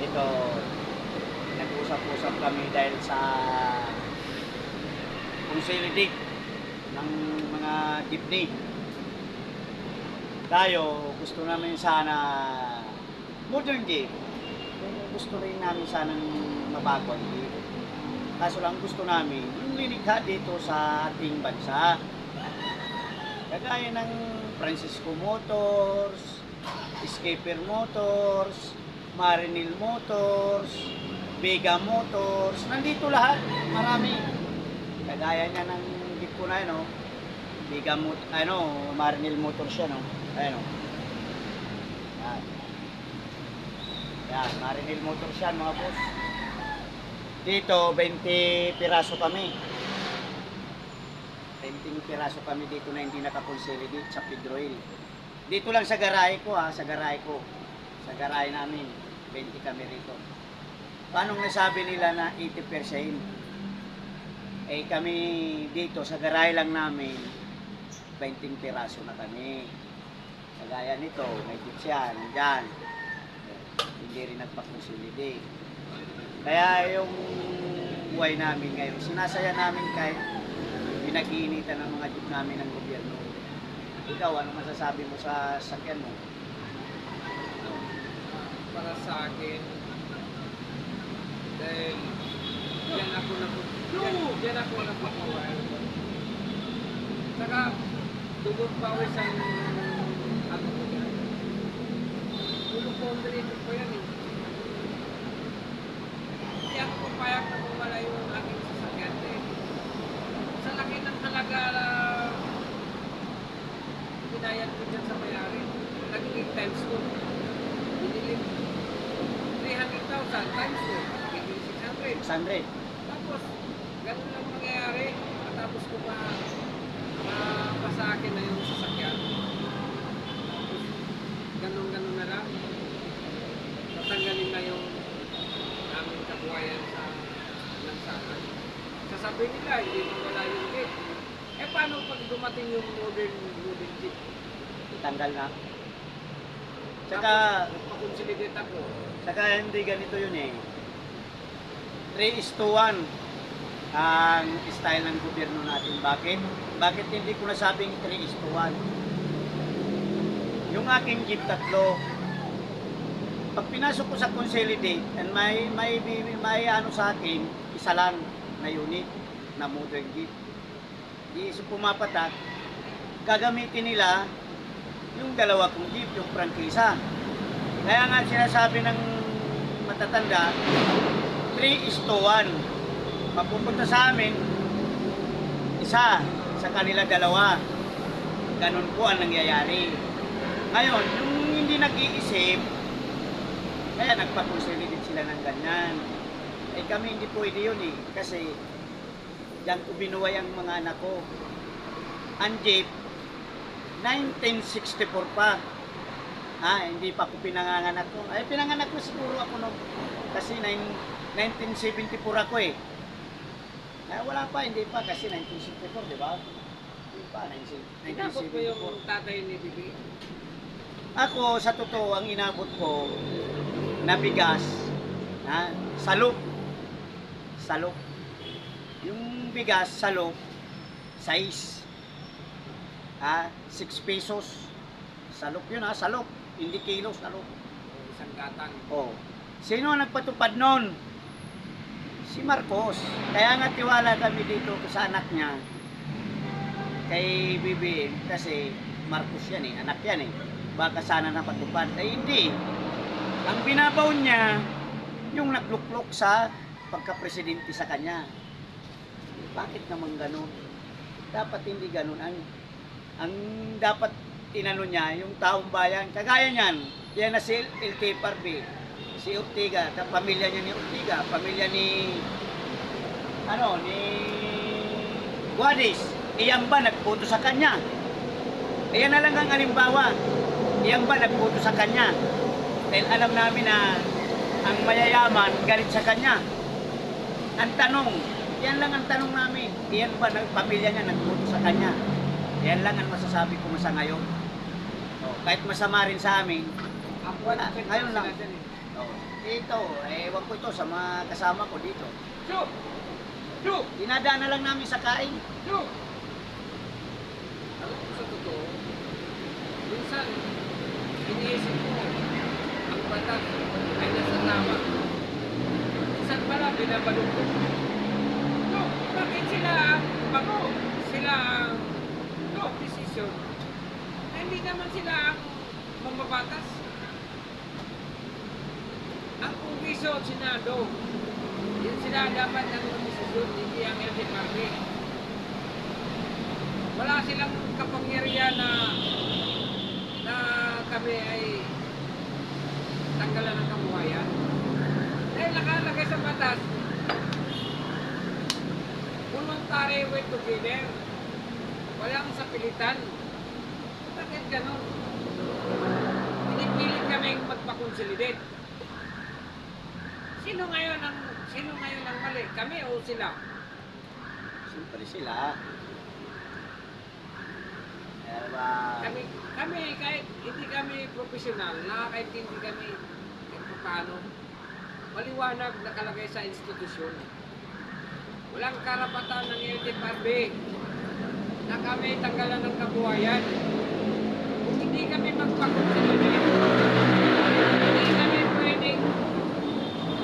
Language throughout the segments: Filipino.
ito, nag-usap-usap kami dahil sa consolidated ng mga jeepney. Tayo, gusto namin sana modern jeep. Gusto rin namin sana mabago ang jeep. Kaso lang gusto namin yung lilikha dito sa ating bansa. Kagaya ng Francisco Motors, Escaper Motors, Marinil Motors, Vega Motors, nandito lahat, marami. Kagaya niya ng jeep ko na yun, Vega Marinil Motors siya, Ayan, Yan. Yan, Marinil Motors yan, mga boss. Dito, 20 piraso kami. 20 piraso kami dito na hindi nakakonsolidate sa Pedroil. Dito lang sa garahe ko, sa garahe ko. Sa garahe namin, 20 kami rito. Paano nasabi nila na 80%? Eh kami dito, sa garahe lang namin, 20 piraso na kami. Kagaya nito, may tips yan, dyan. Hindi rin nagpakonsolidate. Kaya yung buhay namin ngayon, sinasaya namin kahit pinag-iinitan ng mga jeep namin ng gobyerno. Ikaw, ano masasabi mo sa sakyan mo? Para sa akin, dahil diyan ako napapawal. Saka, dugot pawis ang ano ko yan. Tulong pondrito ko yan eh. Hindi ako papayag na mawala yung aking sasakyan eh. Sa laki ng halaga na binayad ko dyan sa mayari, nagiging times ko. Binili 300,000 times ko, nagiging 600. 600. Tapos, ganun lang mangyayari. Matapos ko pa sa akin na yung sasakyan. Tapos, ganun na lang. Tatanggalin na yung aming kabuhayan sa lansangan. Sasabihin nila, hindi mawala yung gate. Eh, paano pag dumating yung modern jeep? Itanggal na. Saka, pakonsolidate ako. saka hindi ganito yun eh. 3:1 ang style ng gobyerno natin. Bakit? Bakit hindi ko nasabing 3:1? Yung aking jeep tatlo, pag pinasok ko sa consolidate, and may ano sa akin, isa lang na unit na modern jeep. Di pumapatak, gagamitin nila yung dalawa kong jeep, yung prangkisa. Kaya nga sinasabi ng matatanda, 3:1. Mapupunta sa amin, isa, sa kanila dalawa. Ganun po ang nangyayari. Ngayon, yung hindi nag-iisip, kaya nagpakonsolidate sila ng ganyan. Eh kami hindi pwede yun eh. Kasi, diyan ko binuhay ang mga anak ko. Ang jeep, 1964 pa. Hindi pa ako pinanganak ko. Ay, pinanganak ko siguro ako no. Kasi 1974 ako eh. Wala pa, hindi pa. Kasi 1964, di ba? Hindi pa, Inabot ko yung 1974. tatay ni Bibi. Ako, sa totoo, ang inabot ko na bigas, salok. Salok. Yung bigas, salok, size. 6 pesos. Salok yun salok. Hindi kilos, salok. Isang gatang. Oh. Sino ang nagpatupad nun? Si Marcos. Kaya nga tiwala kami dito sa anak niya. Kay BBM kasi Marcos yan anak yan Baka sana napatupad. Ay hindi. Ang binabaw niya, yung nagluklok sa pagka-presidente sa kanya. Bakit naman ganun? Dapat hindi ganun. Ang dapat tinano niya, yung taong bayan, kagaya niyan, yan na si LT Parby, si Ortiga, pamilya niya ni Ortiga, pamilya ni Guadis, iyan ba nagputo sa kanya? Iyan na lang ang halimbawa, iyan ba nagputo sa kanya? Dahil alam namin na ang mayayaman galit sa kanya. Ang tanong, yan lang ang tanong namin, iyan ba pamilya niya nagputo sa kanya? Yan lang ang masasabi ko sa ngayon. Kahit masama rin sa amin, Ako wala, ngayon lang. Oh. Ito, ewan ko ito sa mga kasama ko dito. Yo! Yo! Dinadaan na lang namin sa kain. Yo! Alam mo sa totoo, minsan, iniisip ko, ang batas ay nasa tama. Minsan pala, binabalong ko. No, bakit sila ang bago? Sila ang decision. Hindi naman sila ang mamabatas. Ang Kongreso at Senado, yun sila dapat ang desisyon, hindi ang LTFRB. Wala silang kapangyarihan na kami ay tanggalan ng kabuhayan. Dahil nakalagay sa batas, voluntary way together. Walang sapilitan. Bakit ganun? Pinipilit kaming magpa-consolidate. Sino ngayon ang mali? Kami o sila? Siyempre sila. Pero ba, Kami kahit hindi kami profesional, nakakaintindi kami kung paano. Maliwanag nakalagay sa institusyon. Walang karapatan ng LTFRB na kami tanggalan ng kabuhayan. Kung hindi kami magpakonsolidate, hindi kami pwedeng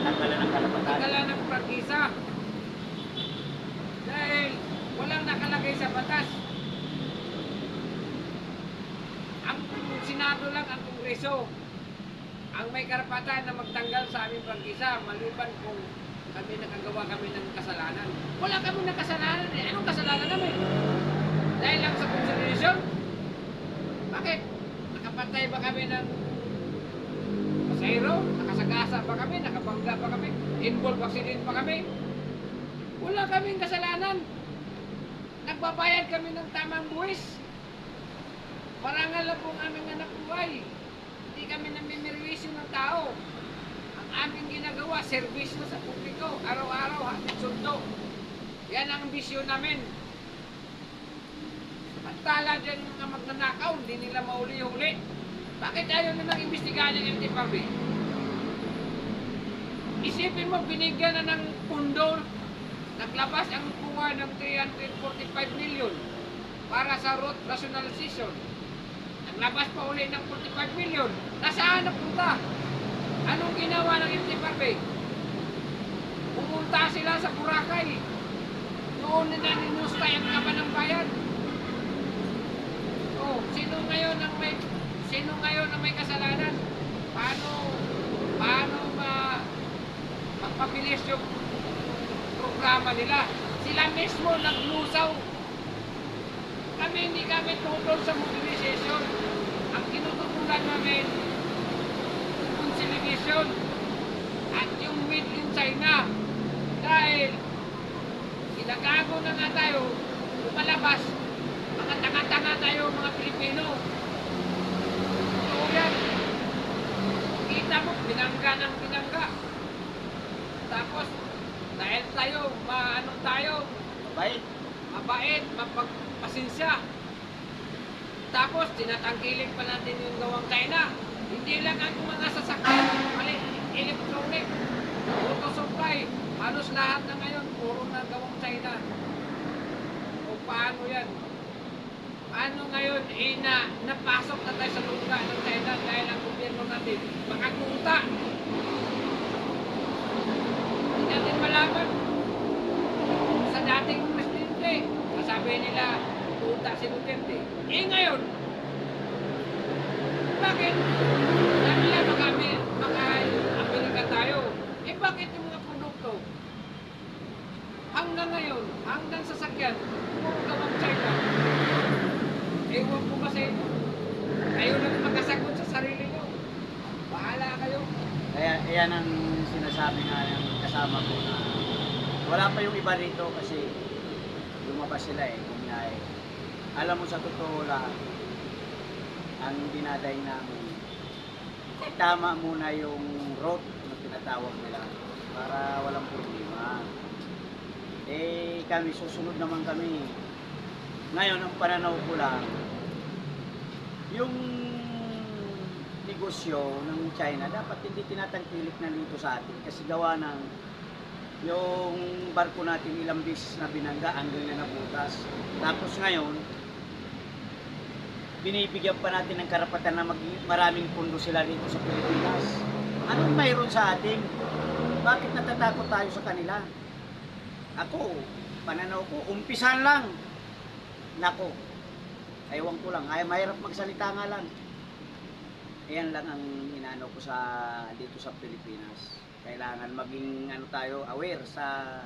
tanggalan ng karapatan. tanggalan ng prangkisa. Dahil walang nakalagay sa batas. Ang Senado lang, ang Kongreso, ang may karapatan na magtanggal sa aming prangkisa maliban kung nakagawa kami ng kasalanan. Wala kami ng kasalanan eh. Anong kasalanan namin? Dahil lang sa consideration? Bakit? Nakapatay ba kami ng pasahero? Nakasagasa ba kami? Nakabangga ba kami? Involved accident pa kami? Wala kaming kasalanan. Nagbabayad kami ng tamang buwis. Parangal lang po ang aming anak buhay. Hindi kami namimirwisyo ng tao. Ang aming ginagawa, serbisyo sa publiko. Araw-araw, hatid sundo. Yan ang ambisyon namin. Pagtala dyan yung mga magnanakaw, hindi nila mauli-huli. Bakit ayaw nilang imbestigahan ng LTFRB? Isipin mo, binigyan na ng pundo, naglabas ang kuha ng 345 million para sa road rationalization. Naglabas pa uli ng 45 million. Nasaan napunta? Anong ginawa ng LTFRB? Pumunta sila sa Boracay. Noon na ninustay ang kaban ng bayan. Oh, sino ngayon ang may kasalanan? Paano magpabilis yung programa nila? Sila mismo naglusaw. Kami hindi kami tutol sa mobilization. Ang tinututulan namin, consolidation at yung made in China. Dahil ginagago na nga tayo, lumalabas, mga tanga-tanga tayo mga Pilipino. So yan, kita mo, binangga ng binangga. Tapos, dahil tayo, mabait, mapagpasensya. Tapos, tinatangkilik pa natin yung gawang China. Hindi lang ang mga sasakyan, mali, electronic, auto supply, halos lahat na ngayon, puro na gawang China. O paano yan? Paano ngayon, napasok na tayo sa lugar ng China dahil ang gobyerno natin, makakuta. Hindi natin malaman sa dating presidente. Sabi nila, puta si Duterte. Eh ngayon, bakit? Sabi nila maka-Amerika tayo. Eh bakit yung mga produkto? Hanggang ngayon, hanggang sasakyan, puro gawang China. Ewan ko ba sa inyo? Kayo lang magkasagot sa sarili nyo. Bahala kayo. kaya yan ang sinasabi nga ng kasama ko na wala pa yung iba rito kasi lumabas sila kunyari. Alam mo sa totoo lang, ang dinaday namin, itama muna yung route na tinatawag nila para walang problema. Eh kami, susunod naman kami. Ngayon, ang pananaw ko lang, yung negosyo ng China, dapat hindi tinatangkilik na dito sa atin kasi gawa ng yung barko natin ilang beses na binangga hanggang na nabutas. Tapos ngayon, binibigyan pa natin ng karapatan na maraming pundo sila dito sa Pilipinas. Anong mayroon sa atin? Bakit natatakot tayo sa kanila? Ako, pananaw ko, umpisan lang. Nako, ewan ko lang, ay mahirap magsalita nga lang. Ayan lang ang inaano ko sa dito sa Pilipinas. Kailangan maging ano tayo, aware sa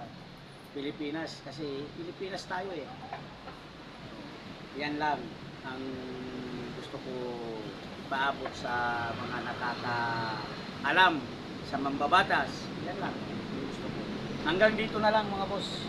Pilipinas kasi Pilipinas tayo eh. Yan lang ang gusto ko paabot sa mga nakakaalam sa mambabatas. Yan lang ang gusto ko. Hanggang dito na lang mga boss.